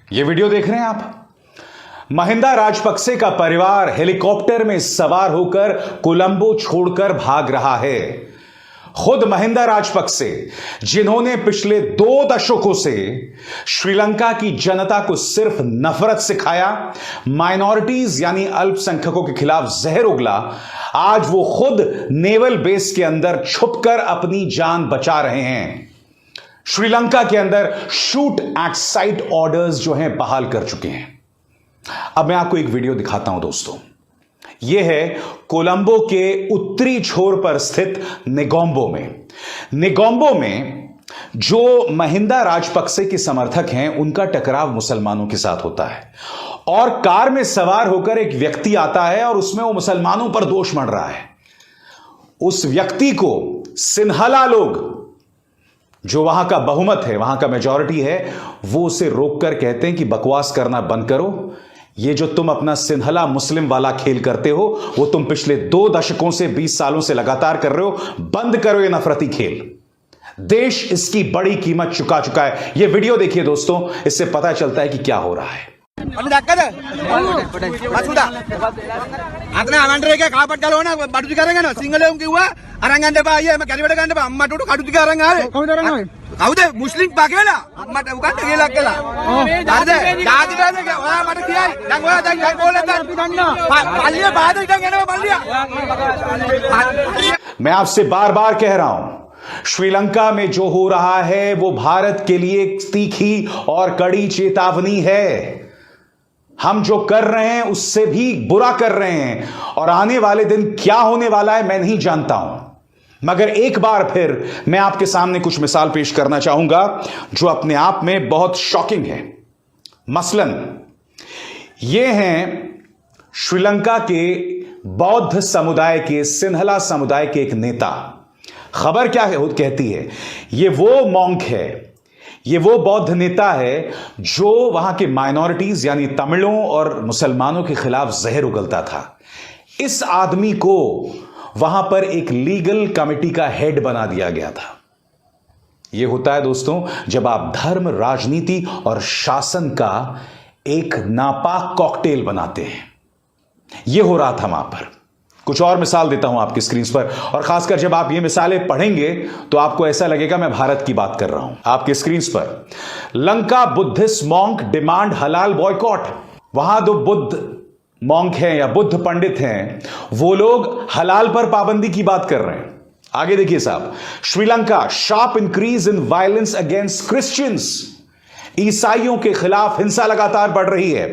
ये वीडियो देख रहे हैं आप। महिंदा राजपक्से का परिवार हेलीकॉप्टर में सवार होकर कोलंबो छोड़कर भाग रहा है। खुद महिंदा राजपक्से, जिन्होंने पिछले 2 दशकों से श्रीलंका की जनता को सिर्फ नफरत सिखाया, माइनॉरिटीज यानी अल्पसंख्यकों के खिलाफ जहर उगला, आज वो खुद नेवल बेस के अंदर छुपकर अपनी जान बचा रहे हैं। श्रीलंका के अंदर शूट एट साइट ऑर्डर्स जो हैं बहाल कर चुके हैं। अब मैं आपको एक वीडियो दिखाता हूं दोस्तों। यह है कोलंबो के उत्तरी छोर पर स्थित नेगोम्बो में जो महिंदा राजपक्से के समर्थक हैं, उनका टकराव मुसलमानों के साथ होता है और कार में सवार होकर एक व्यक्ति आता है और उसमें वो मुसलमानों पर दोष मढ़ रहा है। उस व्यक्ति को सिन्हला लोग, जो वहां का बहुमत है, वहां का मेजॉरिटी है, वो उसे रोककर कहते हैं कि बकवास करना बंद करो। ये जो तुम अपना सिन्हला मुस्लिम वाला खेल करते हो, वो तुम पिछले 2 दशकों से 20 सालों से लगातार कर रहे हो। बंद करो ये नफरती खेल। देश इसकी बड़ी कीमत चुका चुका है। ये वीडियो देखिए दोस्तों, इससे पता चलता है कि क्या हो रहा है। मुस्लिम मैं आपसे बार बार कह रहा हूं, श्रीलंका में जो हो रहा है वो भारत के लिए एक तीखी और कड़ी चेतावनी है। हम जो कर रहे हैं उससे भी बुरा कर रहे हैं और आने वाले दिन क्या होने वाला है मैं नहीं जानता हूं, मगर एक बार फिर मैं आपके सामने कुछ मिसाल पेश करना चाहूंगा जो अपने आप में बहुत शॉकिंग है। मसलन ये हैं श्रीलंका के बौद्ध समुदाय के, सिन्हला समुदाय के एक नेता। खबर क्या कहती है, ये वो मॉन्क है, ये वो बौद्ध नेता है जो वहां के माइनॉरिटीज यानी तमिलों और मुसलमानों के खिलाफ जहर उगलता था। इस आदमी को वहां पर एक लीगल कमिटी का हेड बना दिया गया था। यह होता है दोस्तों जब आप धर्म, राजनीति और शासन का एक नापाक कॉकटेल बनाते हैं। यह हो रहा था वहां पर। कुछ और मिसाल देता हूं आपकी स्क्रीन पर, और खासकर जब आप ये मिसालें पढ़ेंगे तो आपको ऐसा लगेगा मैं भारत की बात कर रहा हूं। आपके स्क्रीन पर लंका बुद्धिस्ट मॉन्क डिमांड हलाल बॉयकॉट। वहां दो बुद्ध मॉन्क हैं या बुद्ध पंडित हैं, वो लोग हलाल पर पाबंदी की बात कर रहे हैं। आगे देखिए साहब, Sri Lanka sharp increase in violence against Christians. ईसाइयों के खिलाफ हिंसा लगातार बढ़ रही है।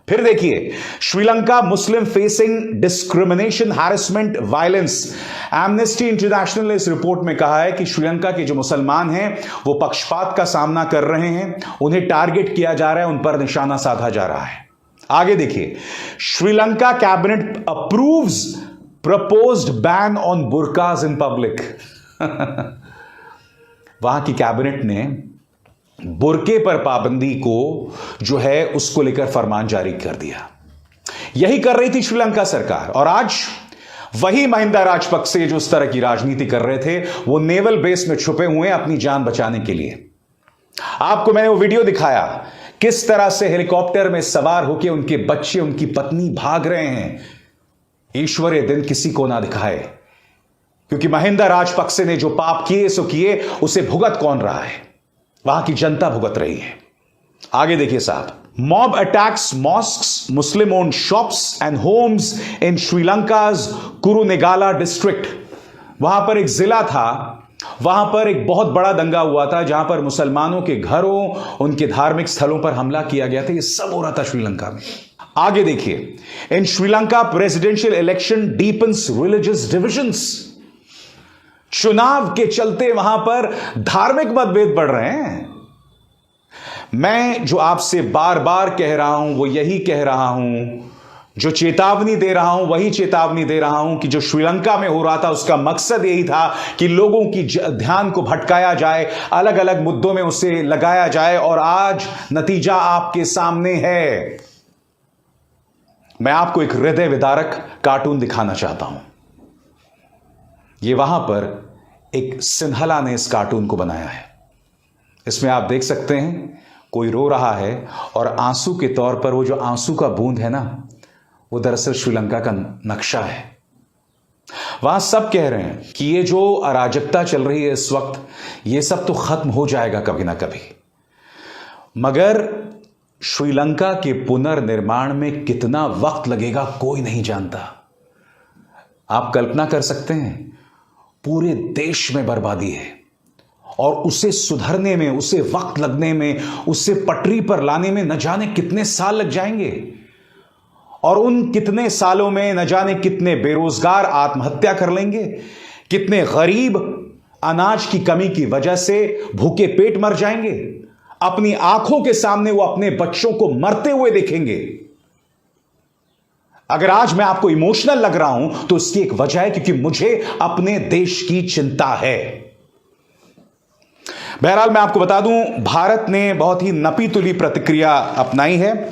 फिर देखिए, Sri Lanka Muslim facing discrimination, harassment, violence. Amnesty International ने इस रिपोर्ट में कहा है कि श्रीलंका के जो मुसलमान हैं वो पक्षपात का सामना कर रहे हैं, उन्हें टारगेट किया जा रहा है, उन पर निशाना साधा जा रहा है। आगे देखिए, Sri Lanka cabinet approves proposed ban on burqas in public. वहां की कैबिनेट ने बुर्के पर पाबंदी को जो है उसको लेकर फरमान जारी कर दिया। यही कर रही थी श्रीलंका सरकार, और आज वही महिंदा राजपक्से जो इस तरह की राजनीति कर रहे थे, वो नेवल बेस में छुपे हुए हैं अपनी जान बचाने के लिए। आपको मैंने वो वीडियो दिखाया किस तरह से हेलीकॉप्टर में सवार होकर उनके बच्चे, उनकी पत्नी भाग रहे हैं। ईश्वर ये दिन किसी को ना दिखाए, क्योंकि महिंदा राजपक्से ने जो पाप किए सो किए, उसे भुगत कौन रहा है? वहां की जनता भुगत रही है। आगे देखिए साहब, mob attacks mosques, Muslim owned shops and homes in Sri Lanka's Kurunegala district. वहां पर एक जिला था, वहां पर एक बहुत बड़ा दंगा हुआ था जहां पर मुसलमानों के घरों, उनके धार्मिक स्थलों पर हमला किया गया था। यह सब हो रहा था श्रीलंका में। आगे देखिए, in Sri Lanka presidential election deepens religious divisions. चुनाव के चलते वहां पर धार्मिक मतभेद बढ़ रहे हैं। मैं जो आपसे बार बार कह रहा हूं वो यही कह रहा हूं, जो चेतावनी दे रहा हूं वही चेतावनी दे रहा हूं कि जो श्रीलंका में हो रहा था उसका मकसद यही था कि लोगों की ध्यान को भटकाया जाए, अलग अलग मुद्दों में उसे लगाया जाए, और आज नतीजा आपके सामने है। मैं आपको एक हृदय विदारक कार्टून दिखाना चाहता हूं। ये वहां पर एक सिन्हला ने इस कार्टून को बनाया है। इसमें आप देख सकते हैं कोई रो रहा है और आंसू के तौर पर वो जो आंसू का बूंद है ना, वो दरअसल श्रीलंका का नक्शा है। वहां सब कह रहे हैं कि ये जो अराजकता चल रही है इस वक्त, ये सब तो खत्म हो जाएगा कभी ना कभी, मगर श्रीलंका के पुनर्निर्माण में कितना वक्त लगेगा कोई नहीं जानता। आप कल्पना कर सकते हैं, पूरे देश में बर्बादी है और उसे सुधरने में, उसे वक्त लगने में, उसे पटरी पर लाने में न जाने कितने साल लग जाएंगे। और उन कितने सालों में न जाने कितने बेरोजगार आत्महत्या कर लेंगे, कितने गरीब अनाज की कमी की वजह से भूखे पेट मर जाएंगे। अपनी आंखों के सामने वो अपने बच्चों को मरते हुए देखेंगे। अगर आज मैं आपको इमोशनल लग रहा हूं तो इसकी एक वजह है, क्योंकि मुझे अपने देश की चिंता है। बहरहाल मैं आपको बता दूं, भारत ने बहुत ही नपी तुली प्रतिक्रिया अपनाई है।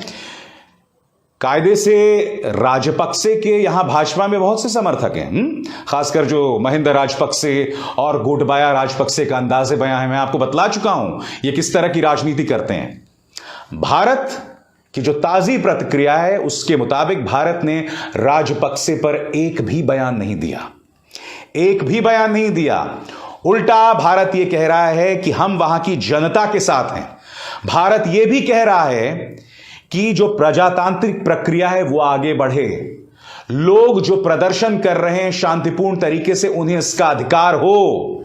कायदे से राजपक्से के यहां भाजपा में बहुत से समर्थक हैं, खासकर जो महिंदा राजपक्से और गोटबाया राजपक्से का अंदाजे बयां है। मैं आपको बतला चुका हूं ये किस तरह की राजनीति करते हैं। भारत की जो ताजी प्रतिक्रिया है उसके मुताबिक भारत ने राजपक्से पर एक भी बयान नहीं दिया, एक भी बयान नहीं दिया। उल्टा भारत यह कह रहा है कि हम वहां की जनता के साथ हैं। भारत यह भी कह रहा है कि जो प्रजातांत्रिक प्रक्रिया है वो आगे बढ़े। लोग जो प्रदर्शन कर रहे हैं शांतिपूर्ण तरीके से, उन्हें इसका अधिकार हो,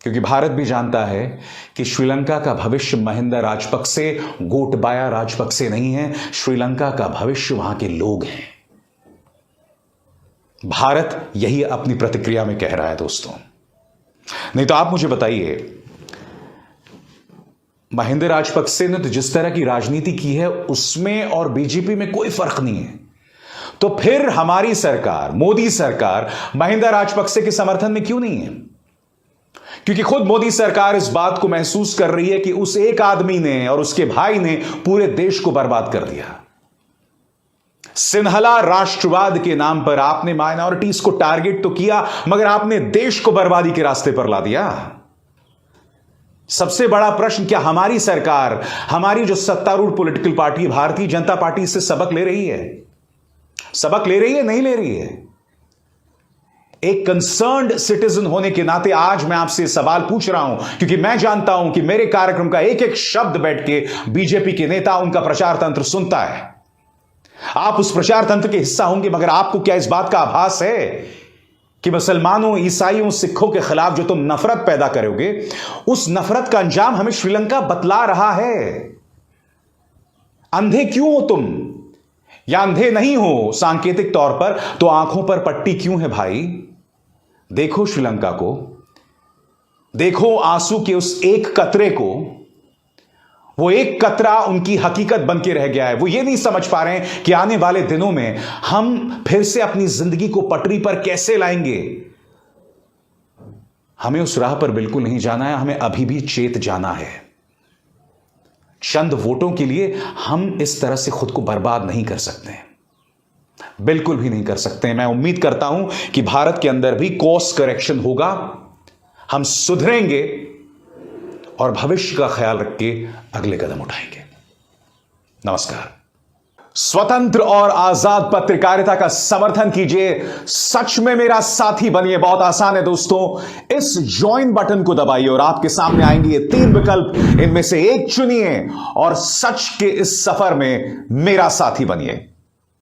क्योंकि भारत भी जानता है कि श्रीलंका का भविष्य महिंदा राजपक्से, गोटबाया राजपक्से नहीं है। श्रीलंका का भविष्य वहां के लोग हैं। भारत यही अपनी प्रतिक्रिया में कह रहा है दोस्तों। नहीं तो आप मुझे बताइए, महिंदा राजपक्से ने तो जिस तरह की राजनीति की है उसमें और बीजेपी में कोई फर्क नहीं है। तो फिर हमारी सरकार, मोदी सरकार, महिंदा राजपक्से के समर्थन में क्यों नहीं है? क्योंकि खुद मोदी सरकार इस बात को महसूस कर रही है कि उस एक आदमी ने और उसके भाई ने पूरे देश को बर्बाद कर दिया। सिन्हला राष्ट्रवाद के नाम पर आपने माइनॉरिटीज को टारगेट तो किया, मगर आपने देश को बर्बादी के रास्ते पर ला दिया। सबसे बड़ा प्रश्न, क्या हमारी सरकार, हमारी जो सत्तारूढ़ political party Bharatiya Janata party, इससे सबक ले रही है? सबक ले रही है? नहीं ले रही है। एक कंसर्न्ड सिटीजन होने के नाते आज मैं आपसे सवाल पूछ रहा हूं, क्योंकि मैं जानता हूं कि मेरे कार्यक्रम का एक एक शब्द बैठ के बीजेपी के नेता उनका प्रचार तंत्र सुनता है। आप उस प्रचार तंत्र के हिस्सा होंगे, मगर आपको क्या इस बात का आभास है कि मुसलमानों, ईसाइयों, सिखों के खिलाफ जो तुम नफरत पैदा करोगे, उस नफरत का अंजाम हमें श्रीलंका बतला रहा है। अंधे क्यों हो तुम? या अंधे नहीं हो सांकेतिक तौर पर, तो आंखों पर पट्टी क्यों है भाई? देखो श्रीलंका को, देखो आंसू के उस एक कतरे को। वो एक कतरा उनकी हकीकत बन के रह गया है। वो ये नहीं समझ पा रहे हैं कि आने वाले दिनों में हम फिर से अपनी जिंदगी को पटरी पर कैसे लाएंगे। हमें उस राह पर बिल्कुल नहीं जाना है, हमें अभी भी चेत जाना है। चंद वोटों के लिए हम इस तरह से खुद को बर्बाद नहीं कर सकते, बिल्कुल भी नहीं कर सकते। मैं उम्मीद करता हूं कि भारत के अंदर भी कोर्स करेक्शन होगा, हम सुधरेंगे और भविष्य का ख्याल रख के अगले कदम उठाएंगे। नमस्कार। स्वतंत्र और आजाद पत्रकारिता का समर्थन कीजिए, सच में मेरा साथी बनिए। बहुत आसान है दोस्तों, इस ज्वाइन बटन को दबाइए और आपके सामने आएंगे ये 3 विकल्प, इनमें से एक चुनिए और सच के इस सफर में मेरा साथी बनिए।